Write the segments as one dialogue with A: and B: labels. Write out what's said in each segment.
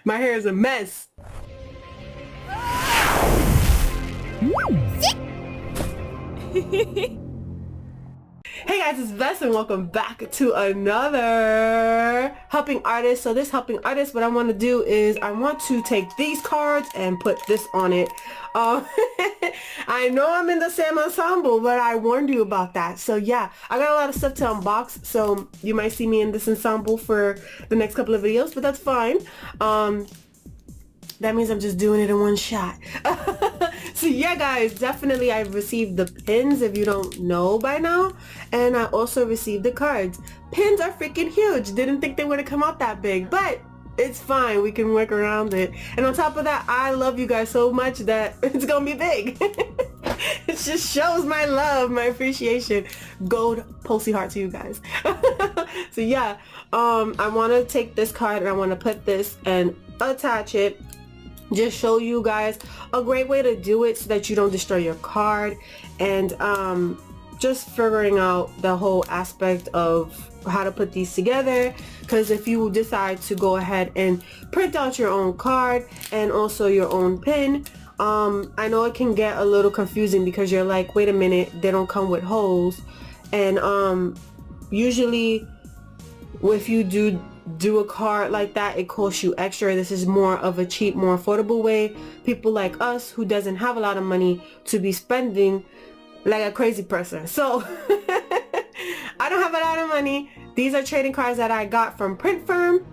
A: My hair is a mess. Hey guys, it's Vess and welcome back to another helping artist. So this helping artist, what I want to do is I want to take these cards and put this on it. I know I'm in the same ensemble, but I warned you about that. So yeah, I got a lot of stuff to unbox, so you might see me in this ensemble for the next couple of videos, but that's fine. That means I'm just doing it in one shot. So yeah guys, definitely I've received the pins if you don't know by now, and I also received the cards. Pins are freaking huge. Didn't think they would have come out that big, but it's fine, we can work around it. And on top of that, I love you guys so much that it's gonna be big. It just shows my love, my appreciation. Gold posty heart to you guys. So yeah, I want to take this card and I want to put this and attach it. Just show you guys a great way to do it so that you don't destroy your card, and just figuring out the whole aspect of how to put these together, because if you decide to go ahead and print out your own card and also your own pin, I know it can get a little confusing because you're like, wait a minute, they don't come with holes. And usually if you do a card like that, it costs you extra. This is more of a cheap, more affordable way. People like us who doesn't have a lot of money to be spending like a crazy person. So I don't have a lot of money. These are trading cards that I got from Print Firm.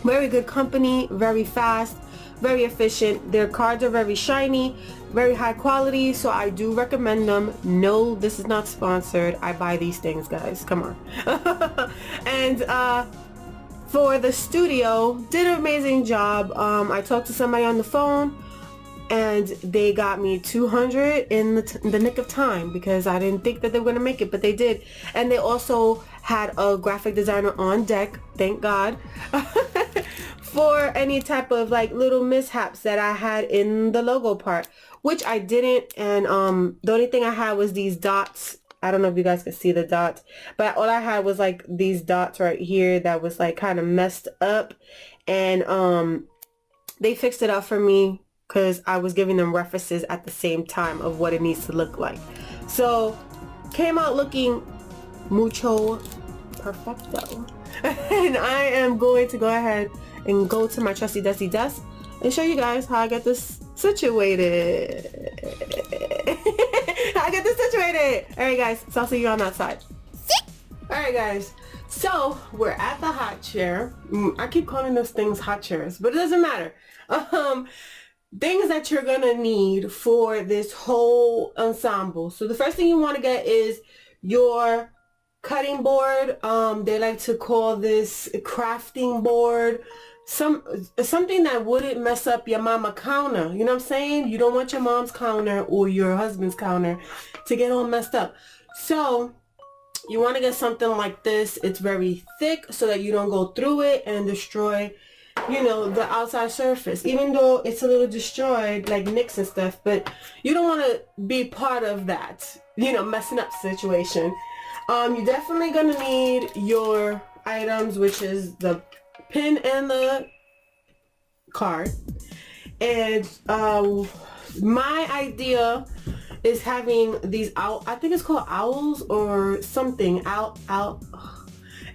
A: Very good company, very fast, very efficient. Their cards are very shiny, very high quality, so I do recommend them. No, this is not sponsored. I buy these things, guys. Come on. And for the studio, did an amazing job. I talked to somebody on the phone and they got me 200 in the nick of time, because I didn't think that they were going to make it, but they did. And they also had a graphic designer on deck, thank God, for any type of like little mishaps that I had in the logo part, which I didn't. And the only thing I had was these dots. I don't know if you guys can see the dots, but all I had was like these dots right here that was like kind of messed up, and they fixed it up for me because I was giving them references at the same time of what it needs to look like. So came out looking mucho perfecto. And I am going to go ahead and go to my trusty dusty desk and show you guys how I get this situated. Alright guys, so I'll see you on that side. Alright guys, so we're at the hot chair. I keep calling those things hot chairs, but it doesn't matter. Things that you're gonna need for this whole ensemble. So the first thing you want to get is your cutting board. They like to call this crafting board. Something that wouldn't mess up your mama counter. You know what I'm saying? You don't want your mom's counter or your husband's counter to get all messed up. So you want to get something like this. It's very thick so that you don't go through it and destroy, you know, the outside surface, even though it's a little destroyed like nicks and stuff, but you don't want to be part of that, you know, messing up situation. You're definitely gonna need your items, which is the pin and the card. And my idea is having these I think it's called owls or something.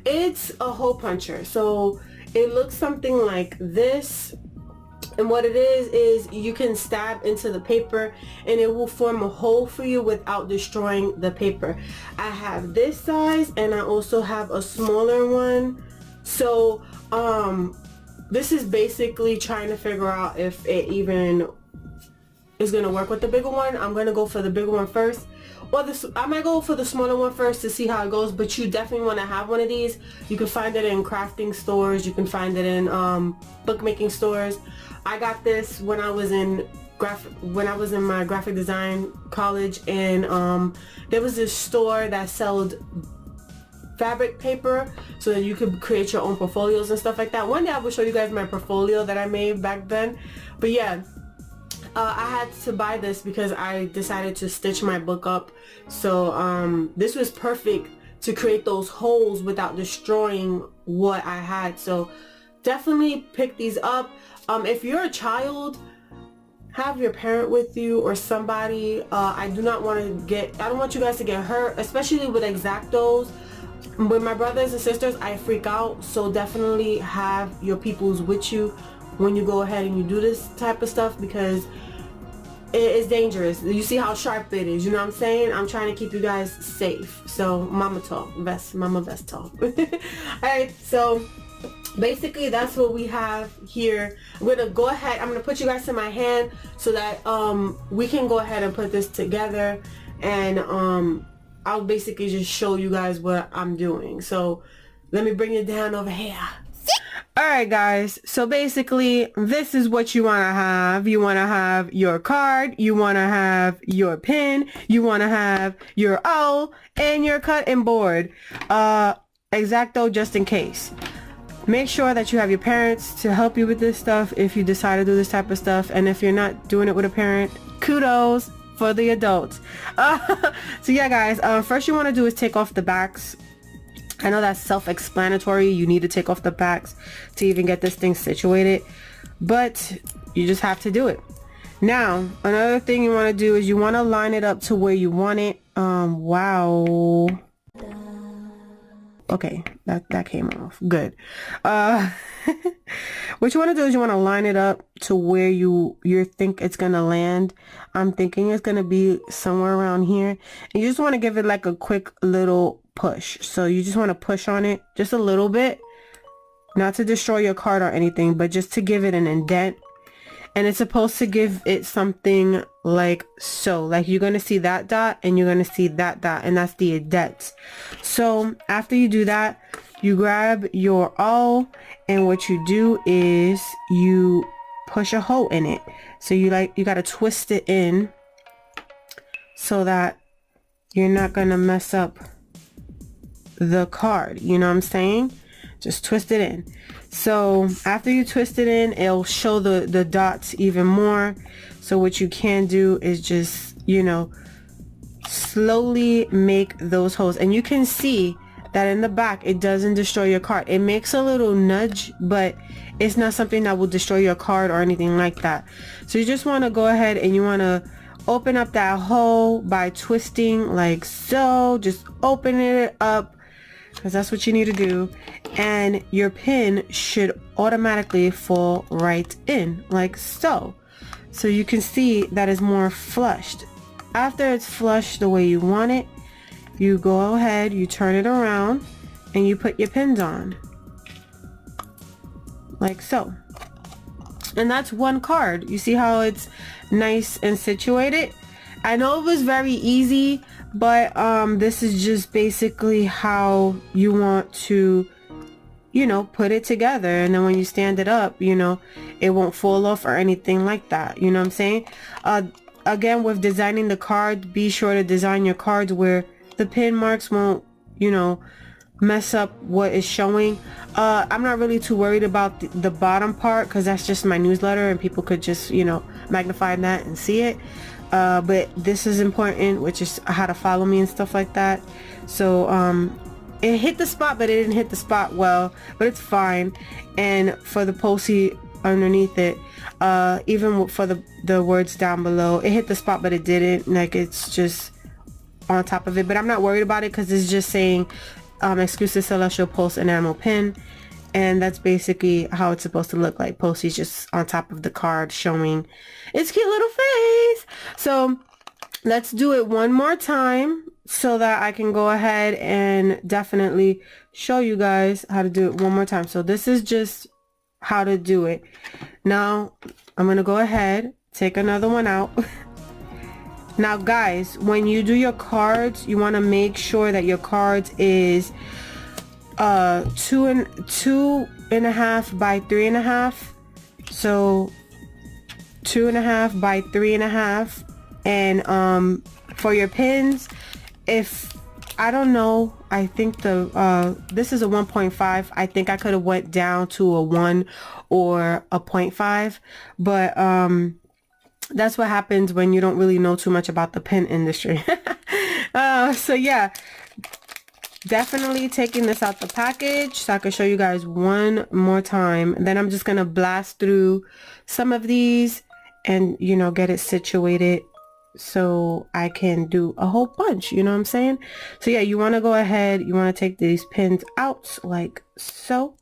A: It's a hole puncher, so it looks something like this, and what it is you can stab into the paper and it will form a hole for you without destroying the paper. I have this size and I also have a smaller one. So this is basically trying to figure out if it even is going to work with the bigger one. I'm going to go for the bigger one first, or I might go for the smaller one first to see how it goes, but you definitely want to have one of these. You can find it in crafting stores, you can find it in bookmaking stores. I got this when I was in my graphic design college, and there was this store that sold fabric paper so that you could create your own portfolios and stuff like that. One day I will show you guys my portfolio that I made back then. But yeah, I had to buy this because I decided to stitch my book up. So this was perfect to create those holes without destroying what I had. So definitely pick these up. If you're a child, have your parent with you or somebody. I don't want you guys to get hurt, especially with X-Actos. With my brothers and sisters, I freak out, so definitely have your peoples with you when you go ahead and you do this type of stuff, because it is dangerous. You see how sharp it is, you know what I'm saying? I'm trying to keep you guys safe. So mama talk, mama vest talk. Alright, so basically that's what we have here. I'm gonna go ahead, I'm gonna put you guys in my hand so that we can go ahead and put this together, and I'll basically just show you guys what I'm doing. So let me bring it down over here. Alright guys, so basically this is what you want to have. You want to have your card, you want to have your pin, you want to have your owl, and your cutting board. X-Acto just in case. Make sure that you have your parents to help you with this stuff if you decide to do this type of stuff, and if you're not doing it with a parent, kudos for the adults. So yeah guys, first you want to do is take off the backs. I know that's self-explanatory. You need to take off the backs to even get this thing situated, but you just have to do it. Now, another thing you want to do is you want to line it up to where you want it. Wow. Okay, that came off. Good. What you want to do is you want to line it up to where you think it's going to land. I'm thinking it's going to be somewhere around here. And you just want to give it like a quick little push. So you just want to push on it just a little bit, not to destroy your card or anything, but just to give it an indent. And it's supposed to give it something like so. Like you're going to see that dot and you're going to see that dot, and that's the indents. So after you do that, you grab your O, and what you do is you push a hole in it. So you got to twist it in so that you're not going to mess up the card. You know what I'm saying? Just twist it in. So after you twist it in, it'll show the dots even more. So what you can do is just, you know, slowly make those holes, and you can see that in the back it doesn't destroy your card. It makes a little nudge, but it's not something that will destroy your card or anything like that. So you just want to go ahead and you want to open up that hole by twisting like so. Just open it up, because that's what you need to do, and your pin should automatically fall right in like so. So you can see that is more flushed. After it's flushed the way you want it, you go ahead, you turn it around, and you put your pins on like so. And that's one card. You see how it's nice and situated? I know it was very easy, but this is just basically how you want to, you know, put it together. And then when you stand it up, you know, it won't fall off or anything like that. You know what I'm saying? Again, with designing the card, be sure to design your cards where the pin marks won't, you know, mess up what is showing. I'm not really too worried about the bottom part, because that's just my newsletter and people could just, you know, magnify that and see it. But this is important, which is how to follow me and stuff like that. So it hit the spot, but it didn't hit the spot well, but it's fine. And for the postie underneath it, even for the words down below, it hit the spot, but it didn't. Like, it's just on top of it, but I'm not worried about it, because it's just saying exclusive celestial pulse enamel pin, and that's basically how it's supposed to look like. Postie's just on top of the card showing its cute little face. So let's do it one more time so that I can go ahead and definitely show you guys how to do it one more time. So this is just how to do it. Now I'm gonna go ahead, take another one out. Now guys, when you do your cards, you want to make sure that your cards is 2.5 by 3.5. So 2.5 by 3.5. And for your pins, if I don't know, I think this is a 1.5. I think I could have went down to a 1 or a 0.5, but that's what happens when you don't really know too much about the pin industry. So yeah, definitely taking this out the package so I can show you guys one more time. Then I'm just gonna blast through some of these and, you know, get it situated so I can do a whole bunch, you know what I'm saying? So yeah, you want to go ahead, you want to take these pins out like so.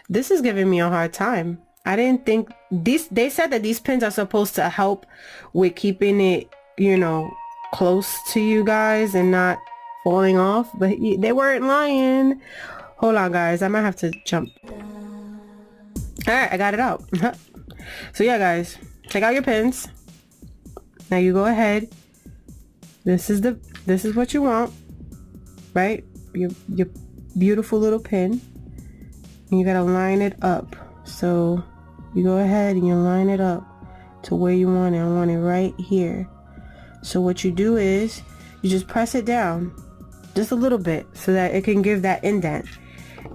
A: This is giving me a hard time. I didn't think they said that these pins are supposed to help with keeping it, you know, close to you guys and not falling off, but they weren't lying. Hold on guys, I might have to jump. Alright, I got it out. So yeah guys, take out your pins. Now you go ahead. This is what you want, right? Your beautiful little pin. And you gotta line it up. So you go ahead and you line it up to where you want it. I want it right here. So what you do is you just press it down just a little bit so that it can give that indent.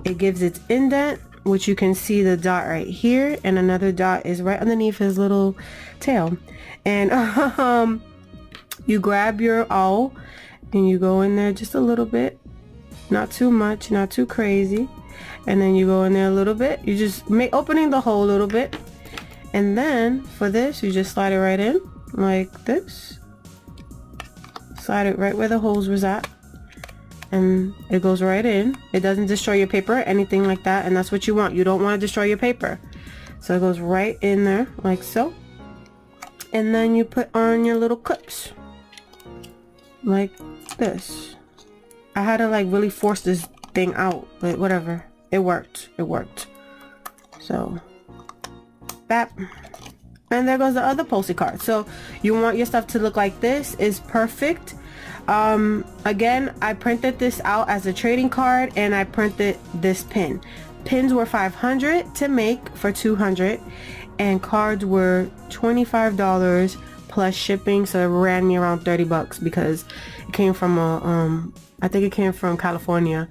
A: It gives its indent, which you can see the dot right here, and another dot is right underneath his little tail. And you grab your awl and you go in there just a little bit, not too much, not too crazy. And then you go in there a little bit. You just opening the hole a little bit. And then for this, you just slide it right in like this. Slide it right where the holes was at. And it goes right in. It doesn't destroy your paper or anything like that. And that's what you want. You don't want to destroy your paper. So it goes right in there like so. And then you put on your little clips. Like this. I had to like really force this thing out, but whatever. It worked. It worked. So, that. And there goes the other postie card. So, you want your stuff to look like this. Is perfect. Again, I printed this out as a trading card and I printed this pin. Pins were $500 to make for $200 and cards were $25 plus shipping, so it ran me around 30 bucks because it came from a I think it came from California,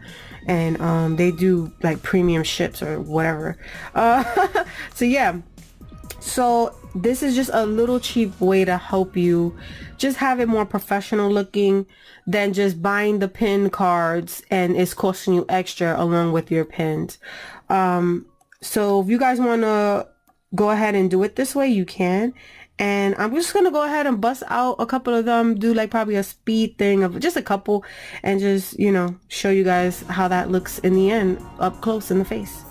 A: and they do like premium ships or whatever. So yeah, so this is just a little cheap way to help you just have it more professional looking than just buying the pin cards and it's costing you extra along with your pins. So if you guys want to go ahead and do it this way, you can. And I'm just going to go ahead and bust out a couple of them, do like probably a speed thing of just a couple and just, you know, show you guys how that looks in the end up close in the face.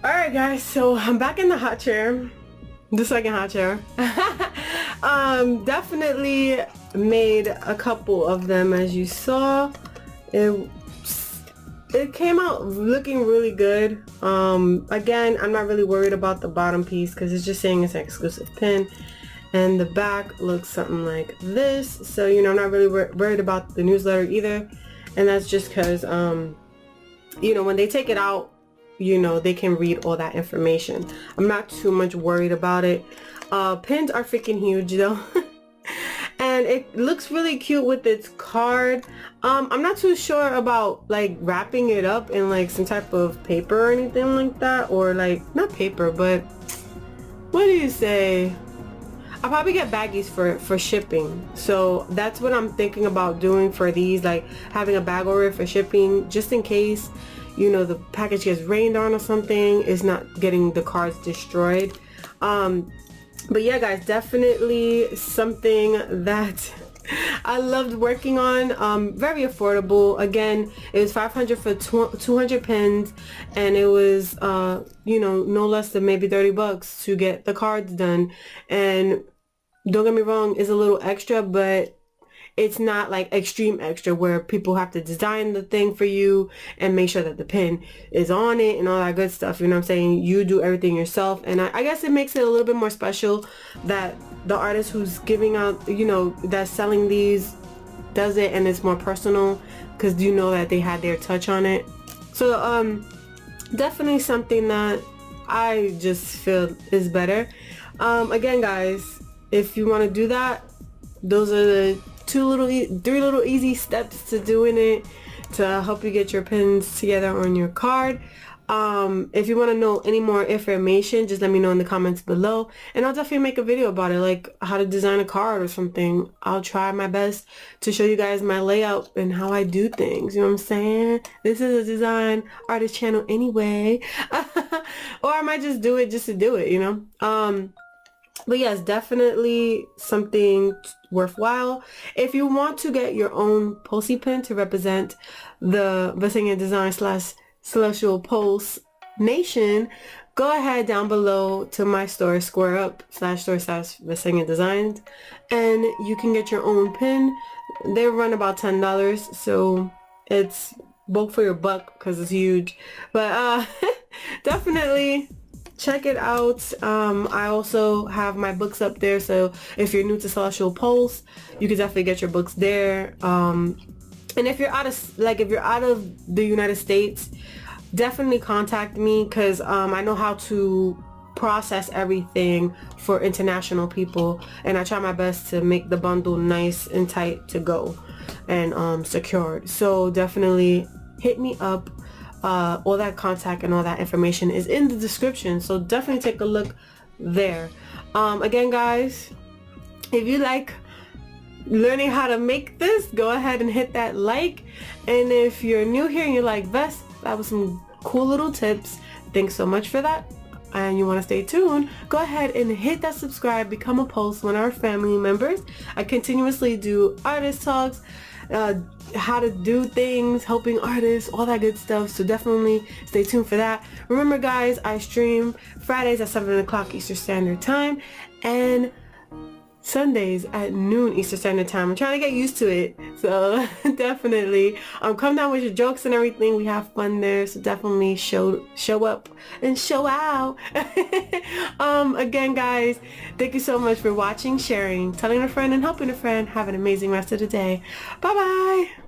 A: Alright guys, so I'm back in the hot chair, the second hot chair. Definitely made a couple of them, as you saw. It came out looking really good. Again, I'm not really worried about the bottom piece because it's just saying it's an exclusive pin. And the back looks something like this. So, you know, I'm not really worried about the newsletter either. And that's just because you know, when they take it out, you know, they can read all that information. I'm not too much worried about it. Pins are freaking huge though. And it looks really cute with its card. I'm not too sure about like wrapping it up in like some type of paper or anything like that, or like not paper, but what do you say? I'll probably get baggies for shipping. So that's what I'm thinking about doing for these, like having a bag over it for shipping, just in case, you know, the package gets rained on or something, it's not getting the cards destroyed. But yeah guys, definitely something that I loved working on. Very affordable. Again, it was $500 for 200 pins, and it was you know, no less than maybe $30 to get the cards done. And don't get me wrong, it's a little extra, but it's not like extreme extra where people have to design the thing for you and make sure that the pin is on it and all that good stuff. You know what I'm saying? You do everything yourself, and I guess it makes it a little bit more special that the artist who's giving out, you know, that's selling these does it, and it's more personal because you know that they had their touch on it. So definitely something that I just feel is better. Again guys, if you want to do that, those are the three little easy steps to doing it to help you get your pins together on your card. If you want to know any more information, just let me know in the comments below, and I'll definitely make a video about it, like how to design a card or something. I'll try my best to show you guys my layout and how I do things, you know what I'm saying? This is a design artist channel anyway. Or I might just do it just to do it, you know? But yes, definitely something worthwhile. If you want to get your own Pulsey pin to represent the Vesenia Design / Celestial Pulse Nation, go ahead down below to my store, square up / store / Vesenia Designs, and you can get your own pin. They run about $10, so it's bulk for your buck because it's huge. But definitely check it out. I also have my books up there, so if you're new to Celestial Pulse, you can definitely get your books there. And if you're out of the United States, definitely contact me, because I know how to process everything for international people, and I try my best to make the bundle nice and tight to go and secured. So definitely hit me up. All that contact and all that information is in the description, so definitely take a look there. Again guys, if you like learning how to make this, go ahead and hit that like, and if you're new here and you're like, Vess, that was some cool little tips, thanks so much for that, and you want to stay tuned, go ahead and hit that subscribe, become a Pulse, one of our family members. I continuously do artist talks, how to do things, helping artists, all that good stuff, so definitely stay tuned for that. Remember guys, I stream Fridays at 7 o'clock Eastern Standard Time and Sundays at noon Eastern Standard Time. I'm trying to get used to it, so definitely come down with your jokes and everything. We have fun there, so definitely show up and show out. Again guys, thank you so much for watching, sharing, telling a friend, and helping a friend. Have an amazing rest of the day. Bye bye.